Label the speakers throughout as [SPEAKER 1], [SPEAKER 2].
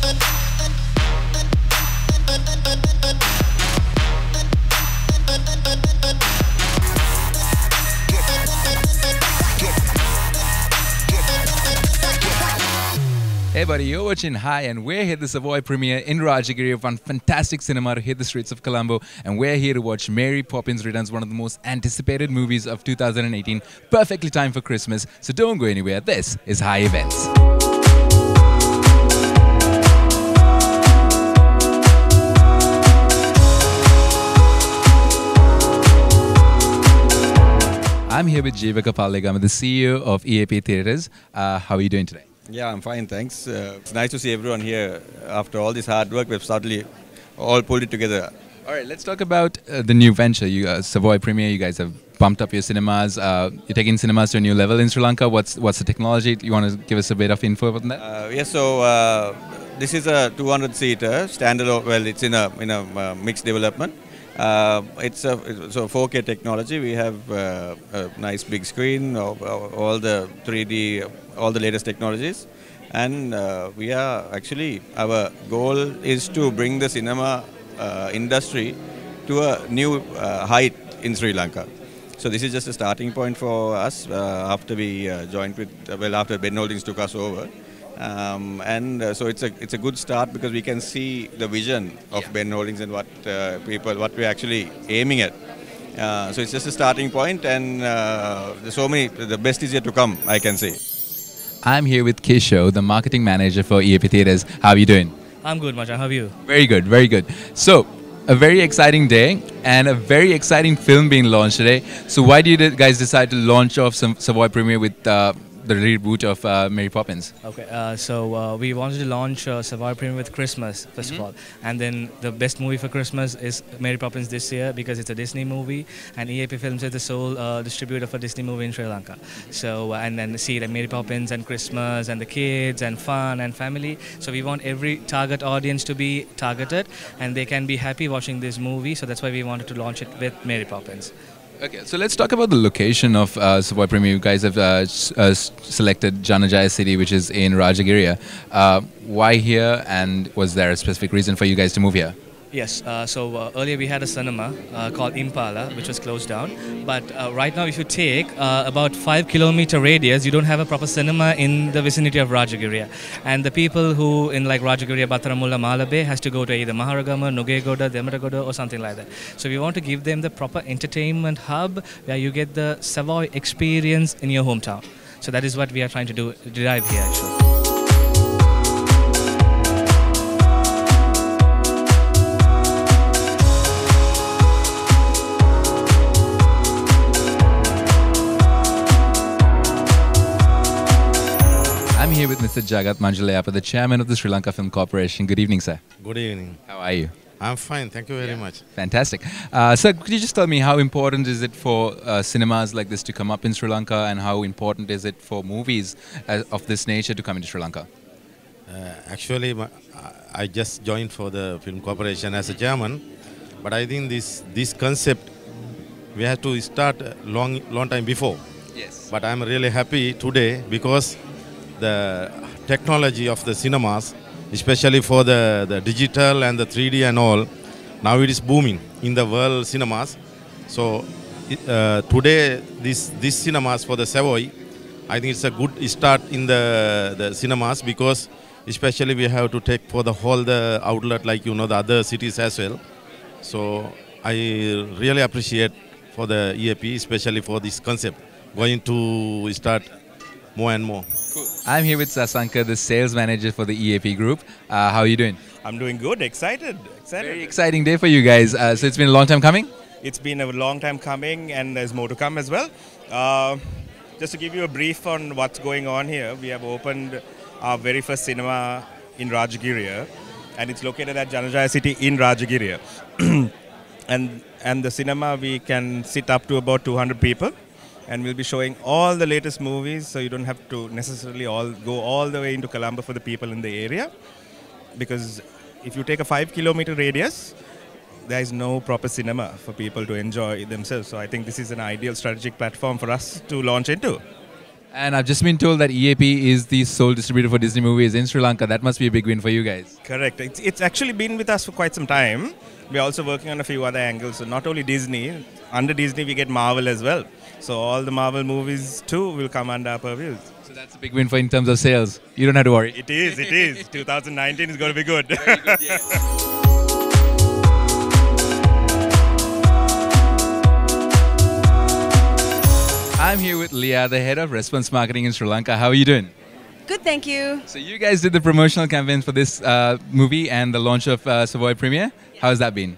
[SPEAKER 1] Hey buddy, you're watching Hi and we're here at the Savoy premiere in Rajagiri of one fantastic cinema to hit the streets of Colombo, and we're here to watch Mary Poppins Returns, one of the most anticipated movies of 2018, perfectly timed for Christmas, so don't go anywhere. This is Hi Events. I'm here with Jivaka Pallegam, the CEO of EAP Theatres. How are you doing today?
[SPEAKER 2] Yeah, I'm fine, thanks. It's nice to see everyone here. After all this hard work, we've suddenly all pulled it together.
[SPEAKER 1] All right, let's talk about the new venture. You, Savoy Premiere, you guys have bumped up your cinemas. You're taking cinemas to a new level in Sri Lanka. What's the technology? You want to give us a bit of info about that?
[SPEAKER 2] Yes, so this is a 200-seater standalone. Well, it's in a mixed development. It's a 4K technology. We have a nice big screen, all the 3D, all the latest technologies, and we are actually, our goal is to bring the cinema industry to a new height in Sri Lanka. So this is just a starting point for us after we joined with, after Ben Holdings took us over. So it's a good start because we can see the vision of Ben Holdings and what we're actually aiming at. So it's just a starting point, and there's so many. The best is yet to come, I can say.
[SPEAKER 1] I'm here with Kisho, the marketing manager for EAP Theatres. How are you doing?
[SPEAKER 3] I'm good, Macha. How are you?
[SPEAKER 1] Very good, very good. So, a very exciting day and a very exciting film being launched today. So why do you guys decide to launch off some Savoy Premiere with the reboot of Mary Poppins?
[SPEAKER 3] Okay, so we wanted to launch Savoy Premiere with Christmas, first of all. And then the best movie for Christmas is Mary Poppins this year because it's a Disney movie, and EAP Films is the sole distributor for Disney movie in Sri Lanka. So, and then see like Mary Poppins and Christmas and the kids and fun and family. So we want every target audience to be targeted and they can be happy watching this movie. So that's why we wanted to launch it with Mary Poppins.
[SPEAKER 1] Okay, so let's talk about the location of Savoy Premiere. You guys have selected Janajaya City, which is in Rajagiri. Why here, and was there a specific reason for you guys to move here?
[SPEAKER 3] Yes, so earlier we had a cinema called Impala, which was closed down. But right now, if you take about 5-kilometer radius, you don't have a proper cinema in the vicinity of Rajagiri. And the people who in like Rajagiri, Bataramula, Malabe has to go to either Maharagama, Nugegoda, Demaragoda or something like that. So we want to give them the proper entertainment hub where you get the Savoy experience in your hometown. So that is what we are trying to do, derive here actually.
[SPEAKER 1] I'm here with Mr. Jagat Manjulayappa, the chairman of the Sri Lanka Film Corporation. Good evening, sir.
[SPEAKER 4] Good evening.
[SPEAKER 1] How are you?
[SPEAKER 4] I'm fine, thank you very much.
[SPEAKER 1] Fantastic. Sir, could you just tell me how important is it for cinemas like this to come up in Sri Lanka, and how important is it for movies of this nature to come into Sri Lanka?
[SPEAKER 4] Actually, I just joined for the Film Corporation as a chairman, but I think this concept we have to start a long time before.
[SPEAKER 1] Yes.
[SPEAKER 4] But I'm really happy today because the technology of the cinemas, especially for the digital and the 3D and all, now it is booming in the world cinemas. So today this cinemas for the Savoy, I think it's a good start in the cinemas, because especially we have to take for the whole the outlet like the other cities as well. So I really appreciate for the EAP, especially for this concept, going to start more and more.
[SPEAKER 1] I'm here with Sasanka, the sales manager for the EAP group. How are you doing?
[SPEAKER 5] I'm doing good, excited.
[SPEAKER 1] Very exciting day for you guys. So it's been a long time coming?
[SPEAKER 5] It's been a long time coming, and there's more to come as well. Just to give you a brief on what's going on here, we have opened our very first cinema in Rajagiri, and it's located at Janajaya City in Rajagiri. and the cinema, we can sit up to about 200 people. And we'll be showing all the latest movies, so you don't have to necessarily go all the way into Colombo for the people in the area. Because if you take a 5-kilometer radius, there is no proper cinema for people to enjoy themselves. So I think this is an ideal strategic platform for us to launch into.
[SPEAKER 1] And I've just been told that EAP is the sole distributor for Disney movies in Sri Lanka. That must be a big win for you guys.
[SPEAKER 5] Correct. It's actually been with us for quite some time. We're also working on a few other angles. So not only Disney, under Disney we get Marvel as well. So all the Marvel movies too will come under our purviews.
[SPEAKER 1] So that's a big win for in terms of sales. You don't have to worry.
[SPEAKER 5] It is. 2019 is going to be good.
[SPEAKER 1] Very good, yes. I'm here with Leah, the head of response marketing in Sri Lanka. How are you doing?
[SPEAKER 6] Good, thank you.
[SPEAKER 1] So you guys did the promotional campaigns for this movie and the launch of Savoy Premiere. How has that been?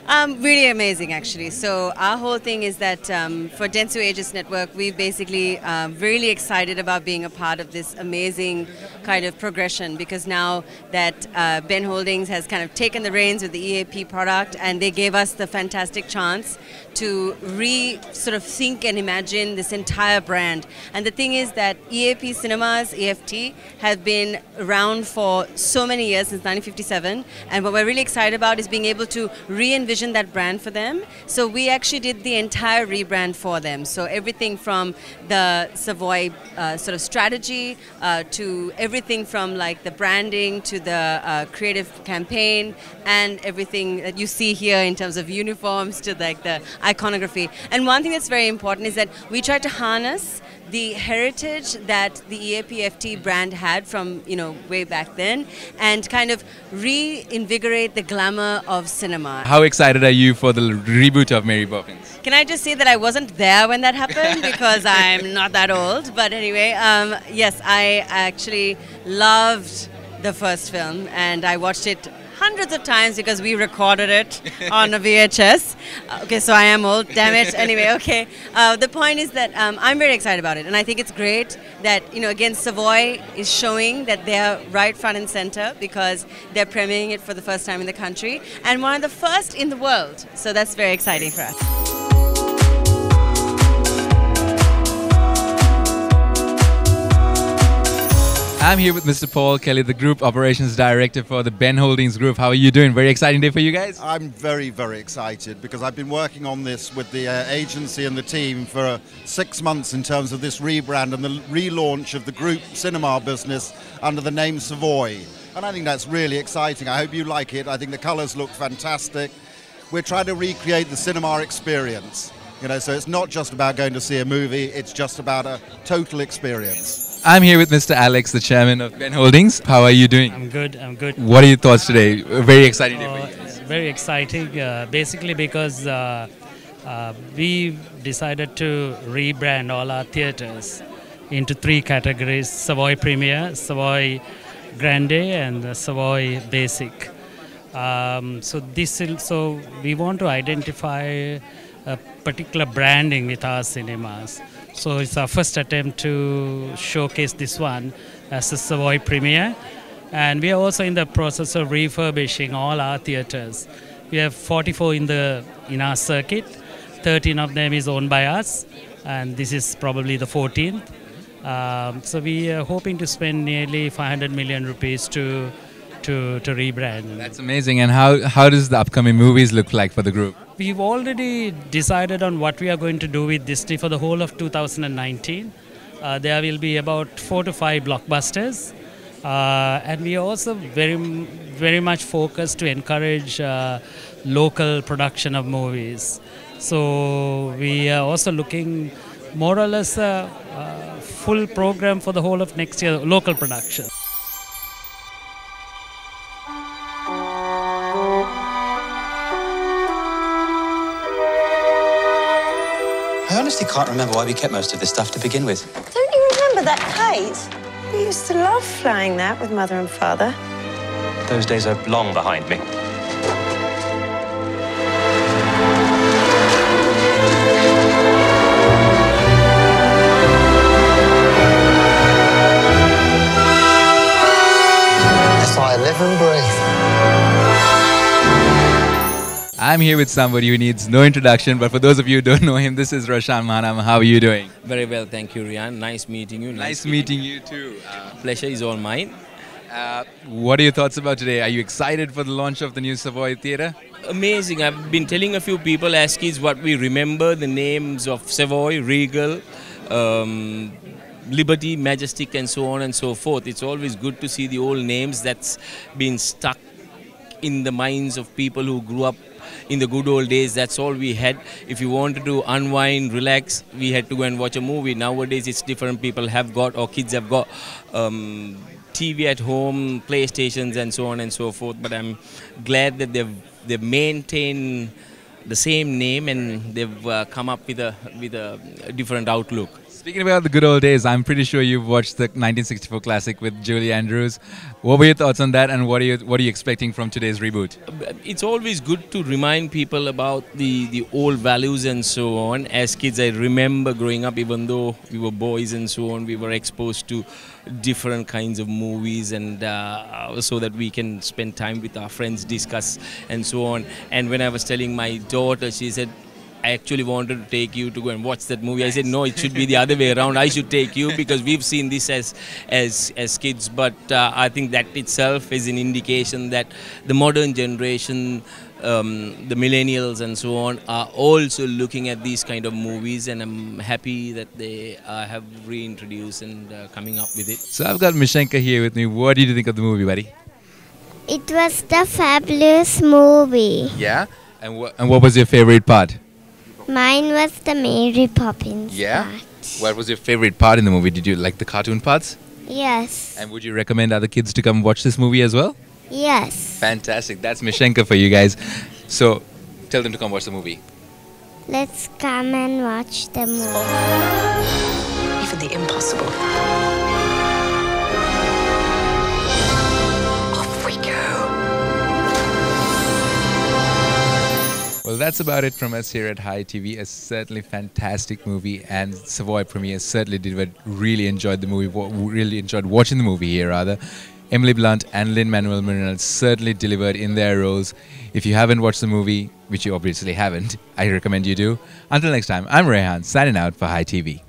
[SPEAKER 6] Really amazing, actually. So our whole thing is that for Dentsu Aegis Network, we're basically really excited about being a part of this amazing kind of progression, because now that Ben Holdings has kind of taken the reins with the EAP product, and they gave us the fantastic chance to sort of think and imagine this entire brand. And the thing is that EAP Cinemas, EFT, have been around for so many years, since 1957, and what we're really excited about is being able to re-envision that brand for them. So we actually did the entire rebrand for them. So everything from the Savoy sort of strategy to everything from like the branding to the creative campaign and everything that you see here in terms of uniforms to like the iconography. And one thing that's very important is that we try to harness the heritage that the EAPFT brand had from, way back then, and kind of reinvigorate the glamour of cinema.
[SPEAKER 1] How excited are you for the reboot of Mary Poppins?
[SPEAKER 6] Can I just say that I wasn't there when that happened because I'm not that old, but anyway, yes, I actually loved the first film and I watched it hundreds of times because we recorded it on a VHS. Okay, so I am old, damn it. Anyway, okay. The point is that I'm very excited about it, and I think it's great that, again, Savoy is showing that they're right front and center because they're premiering it for the first time in the country and one of the first in the world. So that's very exciting for us.
[SPEAKER 1] I'm here with Mr. Paul Kelly, the Group Operations Director for the Ben Holdings Group. How are you doing? Very exciting day for you guys?
[SPEAKER 7] I'm very, very excited because I've been working on this with the agency and the team for 6 months in terms of this rebrand and the relaunch of the group cinema business under the name Savoy. And I think that's really exciting. I hope you like it. I think the colours look fantastic. We're trying to recreate the cinema experience. So it's not just about going to see a movie, it's just about a total experience.
[SPEAKER 1] I'm here with Mr. Alex, the chairman of Ben Holdings. How are you doing?
[SPEAKER 8] I'm good.
[SPEAKER 1] What are your thoughts today? A very exciting day for you guys.
[SPEAKER 8] Very exciting, basically because we decided to rebrand all our theatres into 3 categories: Savoy Premier, Savoy Grande and Savoy Basic. So we want to identify a particular branding with our cinemas. So it's our first attempt to showcase this one as a Savoy Premiere. And we are also in the process of refurbishing all our theatres. We have 44 in our circuit. 13 of them is owned by us, and this is probably the 14th. So we are hoping to spend nearly 500 million rupees to rebrand.
[SPEAKER 1] That's amazing. And how does the upcoming movies look like for the group?
[SPEAKER 8] We've already decided on what we are going to do with Disney for the whole of 2019. There will be about 4 to 5 blockbusters. And we are also very, very much focused to encourage local production of movies. So we are also looking more or less a full program for the whole of next year, local production.
[SPEAKER 9] I honestly can't remember why we kept most of this stuff to begin with.
[SPEAKER 10] Don't you remember that kite? We used to love flying that with Mother and Father.
[SPEAKER 9] Those days are long behind me.
[SPEAKER 11] That's why I live and breathe.
[SPEAKER 1] I'm here with somebody who needs no introduction, but for those of you who don't know him, this is Roshan. How are you doing?
[SPEAKER 12] Very well, thank you, Rian. Nice meeting you.
[SPEAKER 1] Nice meeting you too.
[SPEAKER 12] Pleasure is all mine.
[SPEAKER 1] What are your thoughts about today? Are you excited for the launch of the new Savoy Theatre?
[SPEAKER 12] Amazing. I've been telling a few people as kids what we remember, the names of Savoy, Regal, Liberty, Majestic, and so on and so forth. It's always good to see the old names that's been stuck in the minds of people who grew up in the good old days. That's all we had. If you wanted to unwind, relax, we had to go and watch a movie. Nowadays it's different. People have got, or kids have got TV at home, PlayStations, and so on and so forth. But I'm glad that they've maintained the same name, and they've come up with a different outlook.
[SPEAKER 1] Speaking about the good old days, I'm pretty sure you've watched the 1964 classic with Julie Andrews. What were your thoughts on that, and what are you expecting from today's reboot?
[SPEAKER 12] It's always good to remind people about the old values and so on. As kids, I remember growing up, even though we were boys and so on, we were exposed to different kinds of movies, and so that we can spend time with our friends, discuss and so on. And when I was telling my daughter, she said, I actually wanted to take you to go and watch that movie. I said, no, it should be the other way around. I should take you, because we've seen this as kids. But I think that itself is an indication that the modern generation, the millennials and so on, are also looking at these kind of movies, and I'm happy that they have reintroduced and coming up with it.
[SPEAKER 1] So I've got Mashenka here with me. What did you think of the movie, buddy?
[SPEAKER 13] It was the fabulous movie.
[SPEAKER 1] Yeah? And what was your favorite part?
[SPEAKER 13] Mine was the Mary Poppins part.
[SPEAKER 1] What was your favorite part in the movie? Did you like the cartoon parts?
[SPEAKER 13] Yes.
[SPEAKER 1] And would you recommend other kids to come watch this movie as well?
[SPEAKER 13] Yes.
[SPEAKER 1] Fantastic. That's Mashenka for you guys. So tell them to come watch the movie.
[SPEAKER 13] Let's come and watch the movie.
[SPEAKER 10] Even the impossible. Off we go.
[SPEAKER 1] Well, that's about it from us here at High TV. A certainly fantastic movie, and Savoy Premiere certainly delivered. Really enjoyed the movie. Really enjoyed watching the movie here, rather. Emily Blunt and Lin-Manuel Miranda certainly delivered in their roles. If you haven't watched the movie, which you obviously haven't, I recommend you do. Until next time, I'm Rehan, signing out for High TV.